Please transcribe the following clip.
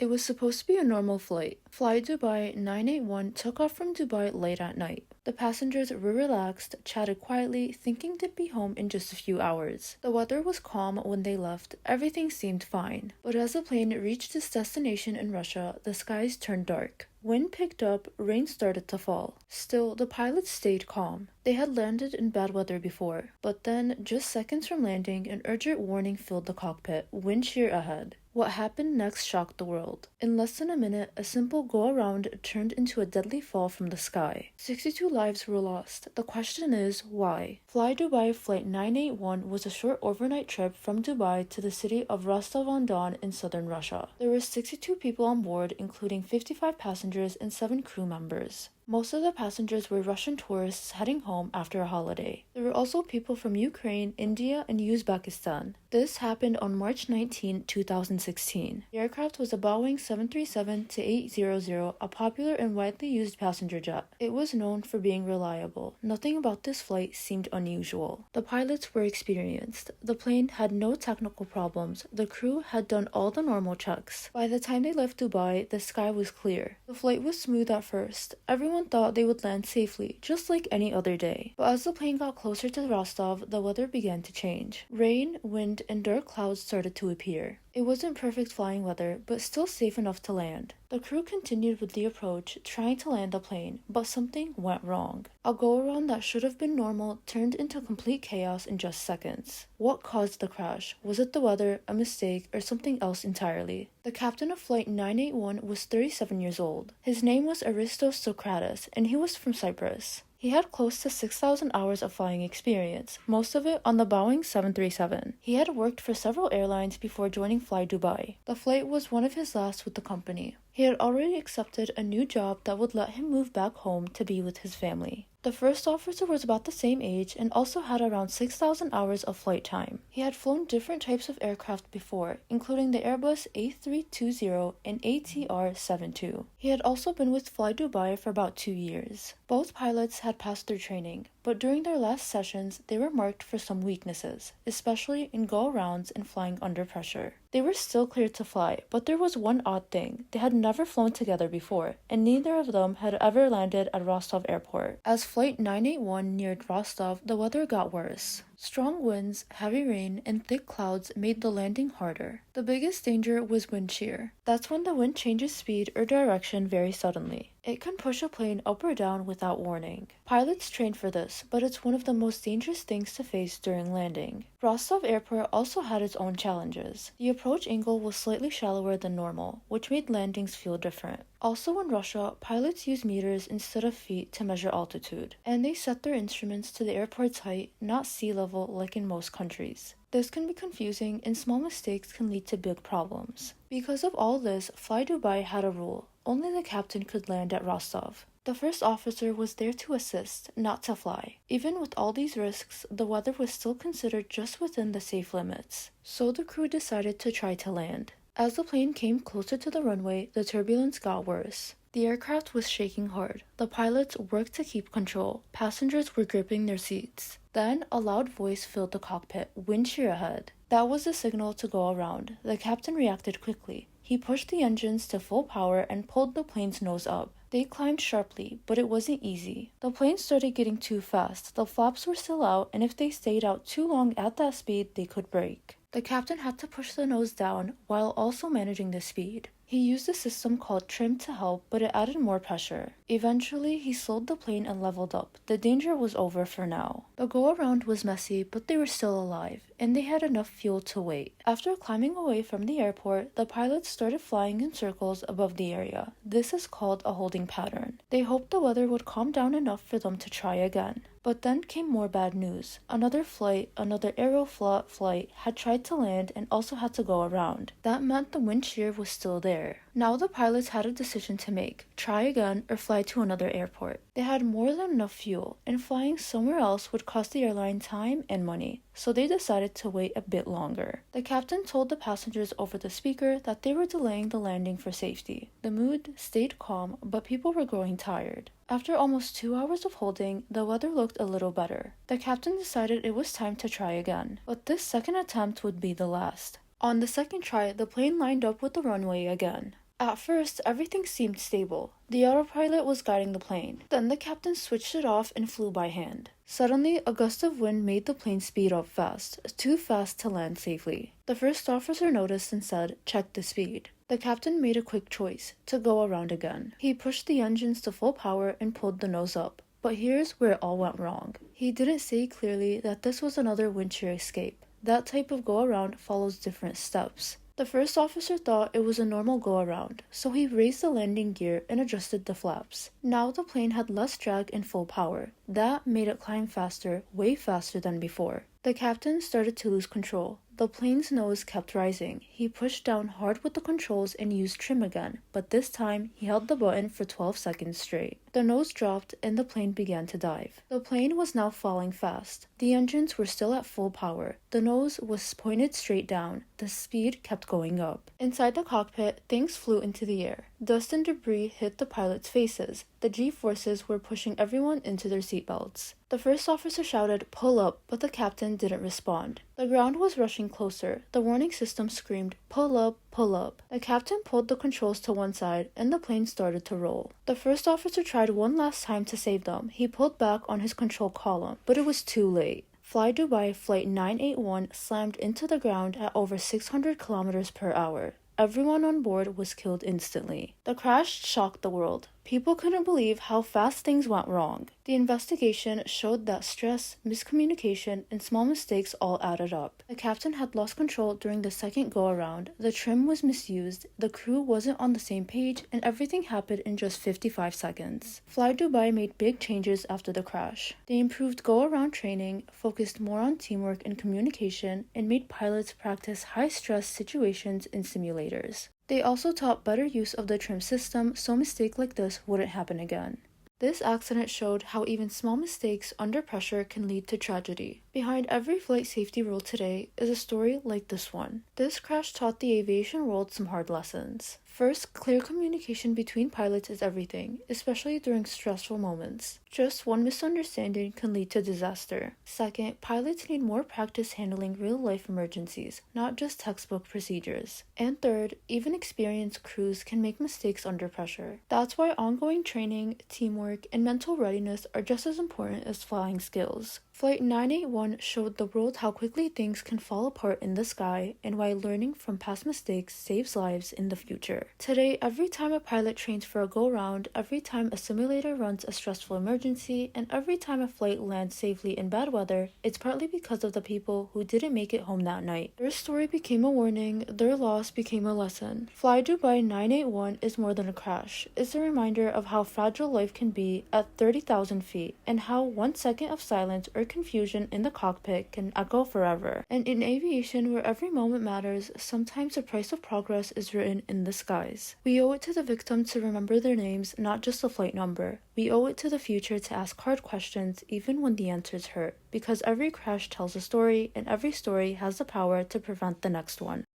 It was supposed to be a normal flight. Flydubai 981 took off from Dubai late at night. The passengers were relaxed, chatted quietly, thinking they'd be home in just a few hours. The weather was calm when they left, everything seemed fine. But as the plane reached its destination in Russia, the skies turned dark. Wind picked up, rain started to fall. Still, the pilots stayed calm. They had landed in bad weather before, but then, just seconds from landing, an urgent warning filled the cockpit: wind shear ahead. What happened next shocked the world. In less than a minute, a simple go-around turned into a deadly fall from the sky. 62 lives were lost. The question is, why? Flydubai Flight 981 was a short overnight trip from Dubai to the city of Rostov-on-Don in southern Russia. There were 62 people on board, including 55 passengers and 7 crew members. Most of the passengers were Russian tourists heading home after a holiday. There were also people from Ukraine, India, and Uzbekistan. This happened on March 19, 2016. The aircraft was a Boeing 737-800, a popular and widely used passenger jet. It was known for being reliable. Nothing about this flight seemed unusual. The pilots were experienced. The plane had no technical problems. The crew had done all the normal checks. By the time they left Dubai, the sky was clear. The flight was smooth at first. Everyone thought they would land safely, just like any other day. But as the plane got closer to Rostov, the weather began to change. Rain, wind, and dark clouds started to appear. It wasn't perfect flying weather, but still safe enough to land. The crew continued with the approach, trying to land the plane, but something went wrong. A go-around that should have been normal turned into complete chaos in just seconds. What caused the crash? Was it the weather, a mistake, or something else entirely? The captain of Flight 981 was 37 years old. His name was Aristos Socrates, and he was from Cyprus. He had close to 6,000 hours of flying experience, most of it on the Boeing 737. He had worked for several airlines before joining Flydubai. The flight was one of his last with the company. He had already accepted a new job that would let him move back home to be with his family. The first officer was about the same age and also had around 6,000 hours of flight time. He had flown different types of aircraft before, including the Airbus A320 and ATR-72. He had also been with Flydubai for about 2 years. Both pilots had passed their training, but during their last sessions, they were marked for some weaknesses, especially in go-arounds and flying under pressure. They were still cleared to fly, but there was one odd thing. They had never flown together before, and neither of them had ever landed at Rostov Airport. As Flight 981 neared Rostov, the weather got worse. Strong winds, heavy rain, and thick clouds made the landing harder. The biggest danger was wind shear. That's when the wind changes speed or direction very suddenly. It can push a plane up or down without warning. Pilots train for this, but it's one of the most dangerous things to face during landing. Rostov Airport also had its own challenges. The approach angle was slightly shallower than normal, which made landings feel different. Also in Russia, pilots use meters instead of feet to measure altitude, and they set their instruments to the airport's height, not sea level like in most countries. This can be confusing, and small mistakes can lead to big problems. Because of all this, Flydubai had a rule. Only the captain could land at Rostov. The first officer was there to assist, not to fly. Even with all these risks, the weather was still considered just within the safe limits. So the crew decided to try to land. As the plane came closer to the runway, the turbulence got worse. The aircraft was shaking hard. The pilots worked to keep control. Passengers were gripping their seats. Then, a loud voice filled the cockpit: wind shear ahead. That was the signal to go around. The captain reacted quickly. He pushed the engines to full power and pulled the plane's nose up. They climbed sharply, but it wasn't easy. The plane started getting too fast. The flaps were still out, and if they stayed out too long at that speed, they could break. The captain had to push the nose down while also managing the speed. He used a system called trim to help, but it added more pressure. Eventually, he slowed the plane and leveled up. The danger was over for now. The go-around was messy, but they were still alive, and they had enough fuel to wait. After climbing away from the airport, the pilots started flying in circles above the area. This is called a holding pattern. They hoped the weather would calm down enough for them to try again. But then came more bad news. Another Aeroflot flight had tried to land and also had to go around. That meant the wind shear was still there. Now the pilots had a decision to make: try again or fly to another airport. They had more than enough fuel, and flying somewhere else would cost the airline time and money, so they decided to wait a bit longer. The captain told the passengers over the speaker that they were delaying the landing for safety. The mood stayed calm, but people were growing tired. After almost 2 hours of holding, the weather looked a little better. The captain decided it was time to try again, but this second attempt would be the last. On the second try, the plane lined up with the runway again. At first, everything seemed stable. The autopilot was guiding the plane. Then the captain switched it off and flew by hand. Suddenly, a gust of wind made the plane speed up fast, too fast to land safely. The first officer noticed and said, "Check the speed." The captain made a quick choice, to go around again. He pushed the engines to full power and pulled the nose up. But here's where it all went wrong. He didn't say clearly that this was another wind shear escape. That type of go-around follows different steps. The first officer thought it was a normal go-around, so he raised the landing gear and adjusted the flaps. Now the plane had less drag and full power. That made it climb faster, way faster than before. The captain started to lose control. The plane's nose kept rising. He pushed down hard with the controls and used trim again, but this time he held the button for 12 seconds straight. The nose dropped and the plane began to dive. The plane was now falling fast. The engines were still at full power. The nose was pointed straight down. The speed kept going up. Inside the cockpit, things flew into the air. Dust and debris hit the pilots' faces. The G-forces were pushing everyone into their seatbelts. The first officer shouted, "Pull up," but the captain didn't respond. The ground was rushing closer. The warning system screamed, "Pull up, pull up." The captain pulled the controls to one side, and the plane started to roll. The first officer tried one last time to save them. He pulled back on his control column, but it was too late. Flydubai Flight 981 slammed into the ground at over 600 kilometers per hour. Everyone on board was killed instantly. The crash shocked the world. People couldn't believe how fast things went wrong. The investigation showed that stress, miscommunication, and small mistakes all added up. The captain had lost control during the second go-around, the trim was misused, the crew wasn't on the same page, and everything happened in just 55 seconds. Flydubai made big changes after the crash. They improved go-around training, focused more on teamwork and communication, and made pilots practice high-stress situations in simulators. They also taught better use of the trim system so mistakes like this wouldn't happen again. This accident showed how even small mistakes under pressure can lead to tragedy. Behind every flight safety rule today is a story like this one. This crash taught the aviation world some hard lessons. First, clear communication between pilots is everything, especially during stressful moments. Just one misunderstanding can lead to disaster. Second, pilots need more practice handling real-life emergencies, not just textbook procedures. And third, even experienced crews can make mistakes under pressure. That's why ongoing training, teamwork, and mental readiness are just as important as flying skills. Flight 981 showed the world how quickly things can fall apart in the sky and why learning from past mistakes saves lives in the future. Today, every time a pilot trains for a go-round, every time a simulator runs a stressful emergency, and every time a flight lands safely in bad weather, it's partly because of the people who didn't make it home that night. Their story became a warning, their loss became a lesson. Flydubai 981 is more than a crash. It's a reminder of how fragile life can be at 30,000 feet, and how 1 second of silence or confusion in the cockpit can echo forever. And in aviation, where every moment matters, sometimes the price of progress is written in the skies. We owe it to the victim to remember their names, not just the flight number. We owe it to the future to ask hard questions even when the answers hurt, because every crash tells a story, and every story has the power to prevent the next one.